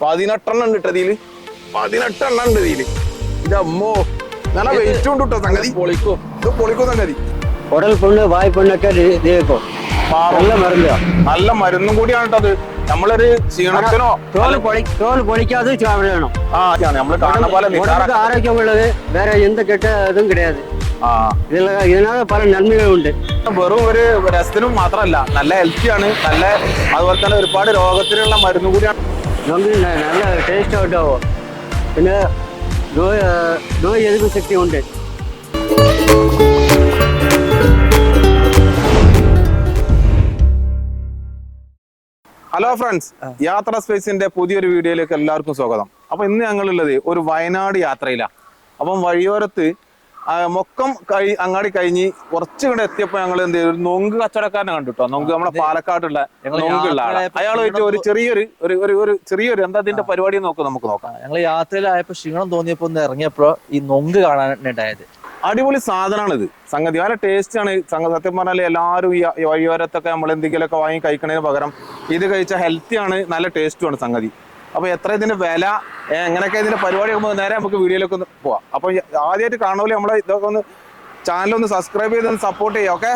18 ഉണ്ട് ഇതില് 18 ഉണ്ട് ഇതില് ഇതമ്മോ നല്ല വെയിറ്റ് ഉണ്ട് കേട്ടോ സംഗതി പൊളിക്കും ഇത് പൊളിക്കും സംഗതി കുടൽ പുണ്ണ് വായ് പുണ്ണൊക്കെ നല്ല മരുന്നും കൂടിയാണ് കേട്ടോ അത് നമ്മളൊരു ക്ഷീണത്തിനോ തോൽ പൊളിക്കാതെ ചാവണം നമ്മള് കാണുന്ന പോലെ ആരോഗ്യമുള്ളത് വേറെ എന്ത് കെട്ട ഇതും കിടയാത് ഇതിനാல പല നന്മകളുണ്ട് വെറും ഒരു രസത്തിനും മാത്രമല്ല നല്ല ഹെൽത്തിയാണ് നല്ല അതുപോലെ തന്നെ ഒരുപാട് രോഗത്തിനുള്ള മരുന്ന് കൂടിയാണ് നല്ല ടേസ്റ്റ് ഉണ്ടാവും പിന്നെ നോയ് എതിർപ്പ് ശക്തി ഉണ്ട് ഹലോ ഫ്രണ്ട്സ് യാത്ര സ്പേസിന്റെ പുതിയൊരു വീഡിയോയിലേക്ക് എല്ലാവർക്കും സ്വാഗതം. അപ്പൊ ഇന്ന് ഞങ്ങളുള്ളത് ഒരു വയനാട് യാത്രയിലാണ്. അപ്പം വഴിയോരത്ത് മൊക്കം അങ്ങാടി കഴിഞ്ഞ് കുറച്ചും കൂടെ എത്തിയപ്പോ ഞങ്ങൾ എന്ത് ചെയ്യും, ഒരു നൊങ്ക് കച്ചവടക്കാരനെ കണ്ടിട്ടോ. നൊങ്ക് നമ്മുടെ പാലക്കാട്ടുള്ള നൊങ്കുള്ള അയാൾ വെച്ച് ഒരു ചെറിയൊരു എന്താ അതിന്റെ പരിപാടി നമുക്ക് നോക്കാം. ഞങ്ങൾ യാത്രയിലായപ്പോ ക്ഷീണം തോന്നിയപ്പോ ഒന്ന് ഇറങ്ങിയപ്പോ ഈ നൊങ്ക് കാണാനുണ്ടായത്. അടിപൊളി സാധനമാണിത് സംഗതി, നല്ല ടേസ്റ്റ് ആണ്. സത്യം പറഞ്ഞാൽ എല്ലാവരും ഈ വഴിയോരത്തൊക്കെ നമ്മൾ എന്തെങ്കിലുമൊക്കെ വാങ്ങി കഴിക്കുന്നതിന് പകരം ഇത് കഴിച്ചാൽ ഹെൽത്തി ആണ്, നല്ല ടേസ്റ്റും ആണ് സംഗതി. അപ്പൊ എത്ര ഇതിന്റെ വില എങ്ങനെയൊക്കെ ഇതിന്റെ പരിപാടി ആകുമ്പോൾ നേരെ നമുക്ക് വീഡിയോയിലേക്ക് ഒന്ന് പോവാം. അപ്പൊ ആദ്യമായിട്ട് കാണുമ്പോൾ നമ്മളെ ഇതൊക്കെ ഒന്ന് ചാനലൊന്ന് സബ്സ്ക്രൈബ് ചെയ്ത് സപ്പോർട്ട് ചെയ്യാം. ഓക്കെ,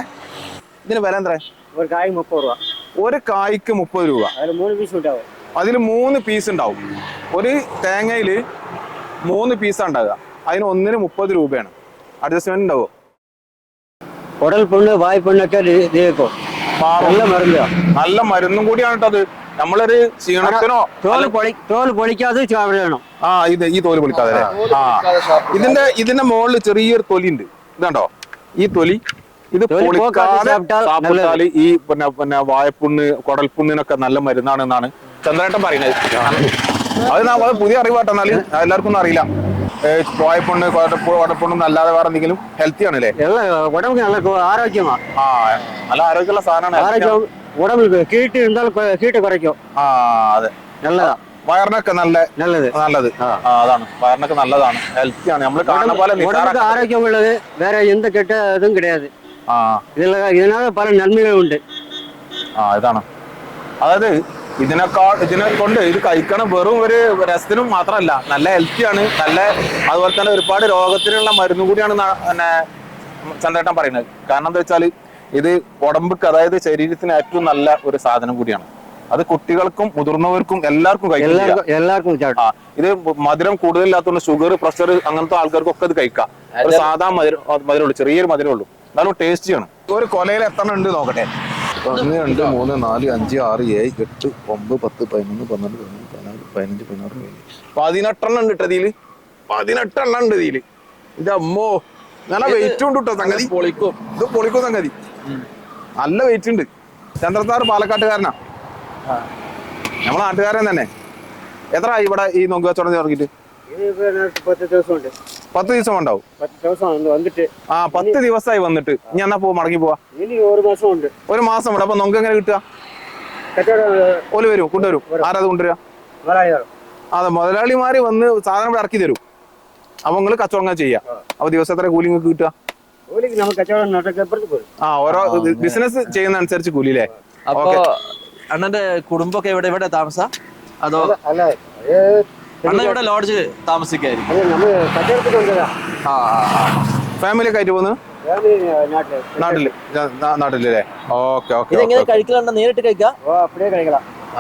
ഇതിന് വില എന്താ? ഒരു കായ് 30 രൂപ. ഒരു കായ്ക്ക് 30 രൂപ. അതിൽ 3 പീസ് ഉണ്ടാവും. ഒരു തേങ്ങയില് 3 പീസാണ് ഉണ്ടാവുക. അതിന് ഒന്നിന് 30 രൂപയാണ്. അഡ്ജസ്റ്റ്മെന്റ് ഉണ്ടാവോ? കുടൽ പുണ്ണ് വായ് പുണ്ണൊക്കെ നല്ല മരുന്നും കൂടിയാണ് കേട്ടോ അത്. നമ്മളൊരു ക്ഷീണത്തിനോ തോൽ പൊളിക്കാതെ ചാവണം. ഇത് ഈ തോല് പൊളിക്കാതെ ഇതിന്റെ മുകളിൽ ചെറിയൊരു തൊലി ഉണ്ട്. ഇതാണ്ടോ ഈ തൊലി, ഇത് പൊളിക്കാതെ ഈ പിന്നെ വായപ്പുണ്ണ് കുടൽപുണ്ണിനൊക്കെ നല്ല മരുന്നാണ് എന്നാണ് ചന്ദ്രേട്ടൻ പറയുന്നത്. അത് പുതിയ അറിവാട്ടോ. എന്നാലും എല്ലാവർക്കും ഒന്നും അറിയില്ല. വായ്പുണ്ണ് കുടൽപുണ്ണൊന്നും അല്ലാതെ വേറെ എന്തെങ്കിലും ഹെൽത്തി ആണല്ലേ? ആരോഗ്യമാണ്. നല്ല ആരോഗ്യമുള്ള സാധനമാണ്. അതെ, നല്ലതാ. വയറിനൊക്കെ നല്ലത്. അതാണ്, വയറിനൊക്കെ നല്ലതാണ്, ഹെൽത്തി ആണ്. നമ്മൾ കാണുന്ന പോലെ ആരോഗ്യമുള്ളത് വേറെ എന്ത് കെട്ട ഇതും കിടയാത്. ഇതിനാல പല നന്മകളുണ്ട്. ഇതാണ്, അതായത് ഇതിനെ കൊണ്ട് ഇത് കഴിക്കണം വെറും ഒരു രസത്തിനും മാത്രമല്ല, നല്ല ഹെൽത്തി ആണ്, നല്ല അതുപോലെ തന്നെ ഒരുപാട് രോഗത്തിനുള്ള മരുന്ന് കൂടിയാണ് പിന്നെ ചന്ദ്രേട്ടൻ പറയുന്നത്. കാരണം എന്താ വെച്ചാൽ ഇത് ഉടമ്പുക്ക്, അതായത് ശരീരത്തിന് ഏറ്റവും നല്ല ഒരു സാധനം കൂടിയാണ്. അത് കുട്ടികൾക്കും മുതിർന്നവർക്കും എല്ലാവർക്കും കഴിക്കാം. ഇത് മധുരം കൂടുതലില്ലാത്തതുകൊണ്ട് ഷുഗർ, പ്രഷർ അങ്ങനത്തെ ആൾക്കാർക്കൊക്കെ ഇത് കഴിക്കാം. ഒരു സാധാ മധുരമുള്ളൂ, ചെറിയൊരു മധുരമുള്ളൂ, എന്നാലും ടേസ്റ്റി ആണ്. ഒരു കൊലയിൽ എത്ര ഉണ്ട് നോക്കട്ടെ. 1 2 3 4 5 6 7 8 9 10 11 12 13 14 15 16 ഉണ്ട് ഇതില്. 18 ഉണ്ട് ഇതില്. ഇതമ്മോ നല്ല വെയിറ്റ് ഉണ്ട് കേട്ടോ സംഗതി. പൊളിക്കും, ഇത് പൊളിക്കും സംഗതി. നല്ല വെയിറ്റ് ഉണ്ട്. ചന്ദ്രത്താർ പാലക്കാട്ടുകാരനാ, നമ്മളെ നാട്ടുകാരൻ തന്നെ. എത്ര ഇവിടെ ഈ നൊങ്ക് കച്ചവടം തുടങ്ങിയിട്ട്? 10 ദിവസം ഉണ്ടാവും. 10 ദിവസമായി വന്നിട്ട്. ഇനി എന്നാ മടങ്ങി പോവാ? ഒരു മാസം ഉണ്ട്. അപ്പൊ നൊങ്ക് എങ്ങനെ കിട്ടുക? ഓല് വരും, കൊണ്ടുവരും. ആരാത് കൊണ്ടുവരിക? അതെ, മുതലാളിമാര് വന്ന് സാധനം ഇവിടെ ഇറക്കി തരും. അപ്പൊ നിങ്ങള് കച്ചവടം ചെയ്യാം. അപ്പൊ ദിവസം എത്ര കൂലി നിങ്ങൾക്ക് കിട്ടുക? ഓരോ ബിസിനസ് ചെയ്യുന്ന അനുസരിച്ച് കൂലിയില്ലേ? അപ്പൊ അണ്ണന്റെ കുടുംബമൊക്കെ ഇവിടെ താമസ? അതോ അണ്ണ ഇവിടെ ലോഡ്ജ് താമസിക്കായിരിക്കും? ഫാമിലി ഒക്കെ ആയിട്ട് പോകുന്നു നാട്ടിലല്ലേ? Okay okay. ഇതെങ്ങനെ കഴിക്കലണ്ട? നേരിട്ട് കഴിക്കാം?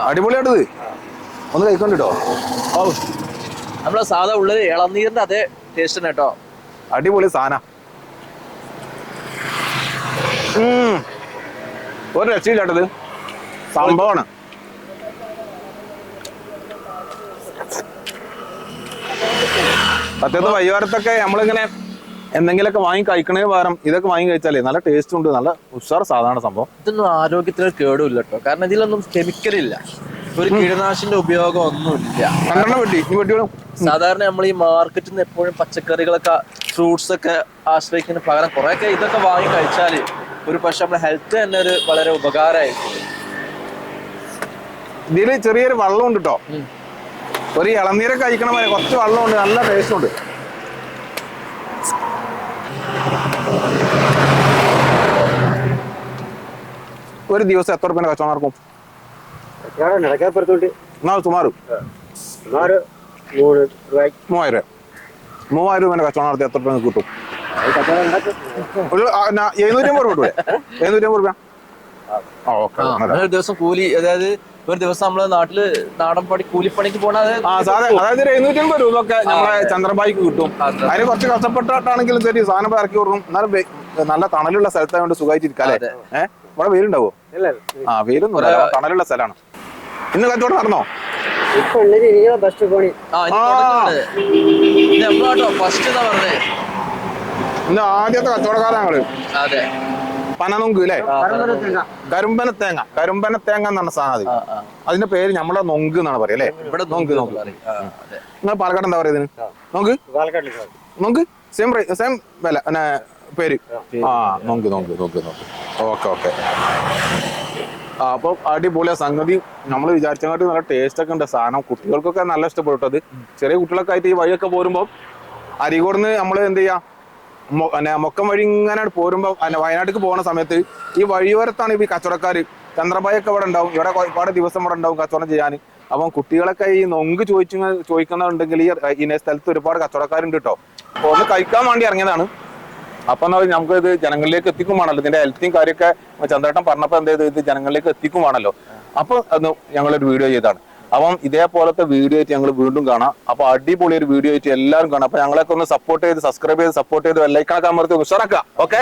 അടിപൊളിയായിട്ടത് ഒന്ന് കഴിക്കണ്ടോ? നമ്മളെ സാധാ ഉള്ളത് ഇളനീരിന്റെ അതേ ടേസ്റ്റ് തന്നെ കേട്ടോ. അടിപൊളി സാധനം, ഒരു രക്ഷയില്ലാട്ടത് സംഭവമാണ്. സത്യത്തിൽ വയ്യോരത്തൊക്കെ നമ്മളിങ്ങനെ എന്തെങ്കിലുമൊക്കെ വാങ്ങി കഴിക്കണേ പകരം ഇതൊക്കെ വാങ്ങി കഴിച്ചാലേ നല്ല ടേസ്റ്റ് ഉണ്ട്, നല്ല ഉഷാർ സാധനമാണ് സംഭവം. ഇതൊന്നും ആരോഗ്യത്തിന് കേടുമില്ല കേട്ടോ. കാരണം ഇതിലൊന്നും കെമിക്കലില്ല, ഒരു കീടനാശിന്റെ ഉപയോഗം ഒന്നുമില്ല. സാധാരണ നമ്മൾ ഈ മാർക്കറ്റിൽ നിന്ന് എപ്പോഴും പച്ചക്കറികളൊക്കെ, ഫ്രൂട്ട്സ് ഒക്കെ ആശ്രയിക്കുന്നതിന് പകരം കുറെയൊക്കെ ഇതൊക്കെ വാങ്ങി കഴിച്ചാല് ഒരു പക്ഷെ നമ്മുടെ ഹെൽത്ത് തന്നെ ഒരു വളരെ ഉപകാരമായിരിക്കും. ഇതില് ചെറിയൊരു വെള്ളം ഉണ്ട് കേട്ടോ. ഒരു ഇളനീരൊക്കെ കഴിക്കണ പോലെ കുറച്ച് വെള്ളമുണ്ട്, നല്ല ടേസ്റ്റ് ഉണ്ട്. ഒരു ദിവസം എത്ര രൂപ കച്ചവടം നടക്കും? സുമാറ് സുമാർ 3 രൂപ. 3000 രൂപ കച്ചവടം നടത്തി എത്ര രൂപ കിട്ടും? കച്ചവടം ഉണ്ടാക്കും. ഒരു 750 രൂപ കിട്ടൂലേ? 750 രൂപ. ആ ഓക്കെ. ഒരു ദിവസം കൂലി, അതായത് ഒരു ദിവസം നമ്മള് നാട്ടില് നാടൻ പണി കൂലിപ്പണിക്ക് പോണ അതായത് 750 രൂപ ഒക്കെ നമ്മളെ ചന്ദ്രബായിക്ക് കിട്ടും. അതിന് കുറച്ച് കഷ്ടപ്പെട്ടിട്ടാണെങ്കിലും ശരി സാധനം ഇറക്കി കൊടുക്കും. എന്നാലും നല്ല തണലുള്ള സ്ഥലത്തായതുകൊണ്ട് സുഖമായിട്ടിരിക്കാം അല്ലേ? ഇവിടെ വെയിലുണ്ടാവോ? ആ വെയിലൊന്നും തണലുള്ള സ്ഥലമാണ്. ഇന്ന് കച്ചവടം നടന്നോ? ഇപ്പൊ ഉള്ളത് ഇനിയോ ബെസ്റ്റ് പോണി. ഫസ്റ്റ് എന്താ പറഞ്ഞേ? ഇന്ന് ആദ്യത്തെ കച്ചവടക്കാരാ ഞങ്ങള്. അതെ, പനനൊങ്ക് അല്ലേ? കരിമ്പന തേങ്ങ എന്ന് പറഞ്ഞ സാധനം. അതിന്റെ പേര് നമ്മളെ നൊങ്ക് എന്നാണ് പറയാ അല്ലേ? ഇവിടെ നൊങ്ക്. നിങ്ങൾ പാലക്കാട് എന്താ പറയാ ഇതിന്? നൊങ്ക്. നൊങ്ക് സെയിം വില പിന്നെ പേര്. ആ നൊങ്ക്. ഓക്കെ. അപ്പൊ അടിപൊളിയ സംഗതി. നമ്മൾ വിചാരിച്ചങ്ങാട്ടി നല്ല ടേസ്റ്റ് ഒക്കെ ഉണ്ട് സാധനം. കുട്ടികൾക്കൊക്കെ നല്ല ഇഷ്ടപ്പെട്ടത്. ചെറിയ കുട്ടികളൊക്കെ ആയിട്ട് ഈ വഴിയൊക്കെ പോരുമ്പോ അരികോടുന്ന് നമ്മൾ എന്ത് ചെയ്യാ, മൊക്കം വഴി ഇങ്ങനെ പോരുമ്പോ വയനാട്ടിലേക്ക് പോകുന്ന സമയത്ത് ഈ വഴിയോരത്താണ് ഈ കച്ചവടക്കാര്. ചന്ദ്രബായൊക്കെ ഇവിടെ ഉണ്ടാവും. ഇവിടെ ഒരുപാട് ദിവസം ഇവിടെ ഉണ്ടാവും കച്ചവടം ചെയ്യാൻ. അപ്പം കുട്ടികളൊക്കെ ഈ നൊങ്ക് ചോദിക്കുന്നുണ്ടെങ്കിൽ ഈ സ്ഥലത്ത് ഒരുപാട് കച്ചവടക്കാരുണ്ട് കേട്ടോ. അപ്പൊ ഒന്ന് കഴിക്കാൻ വേണ്ടി ഇറങ്ങിയതാണ്. അപ്പൊ നമുക്ക് ഇത് ജനങ്ങളിലേക്ക് എത്തിക്കും വേണമല്ലോ. ഇതിന്റെ ഹെൽത്തും കാര്യമൊക്കെ ചന്ദ്രേട്ടൻ പറഞ്ഞപ്പോ എന്ത് ചെയ്ത് ഇത് ജനങ്ങളിലേക്ക് എത്തിക്കും വേണമല്ലോ. അപ്പൊ അത് ഞങ്ങളൊരു വീഡിയോ ചെയ്താണ്. അപ്പം ഇതേപോലത്തെ വീഡിയോ ആയിട്ട് ഞങ്ങൾ വീണ്ടും കാണാം. അപ്പൊ അടിപൊളി ഒരു വീഡിയോ ആയിട്ട് എല്ലാവരും കാണാം. അപ്പൊ ഞങ്ങളൊക്കെ ഒന്ന് സപ്പോർട്ട് ചെയ്ത് സബ്സ്ക്രൈബ് ചെയ്ത് സപ്പോർട്ട് ചെയ്ത് ബെല്ലൈക്കണൊക്കെ അമർത്തി ഉഷാറാക്കുക. ഓക്കെ.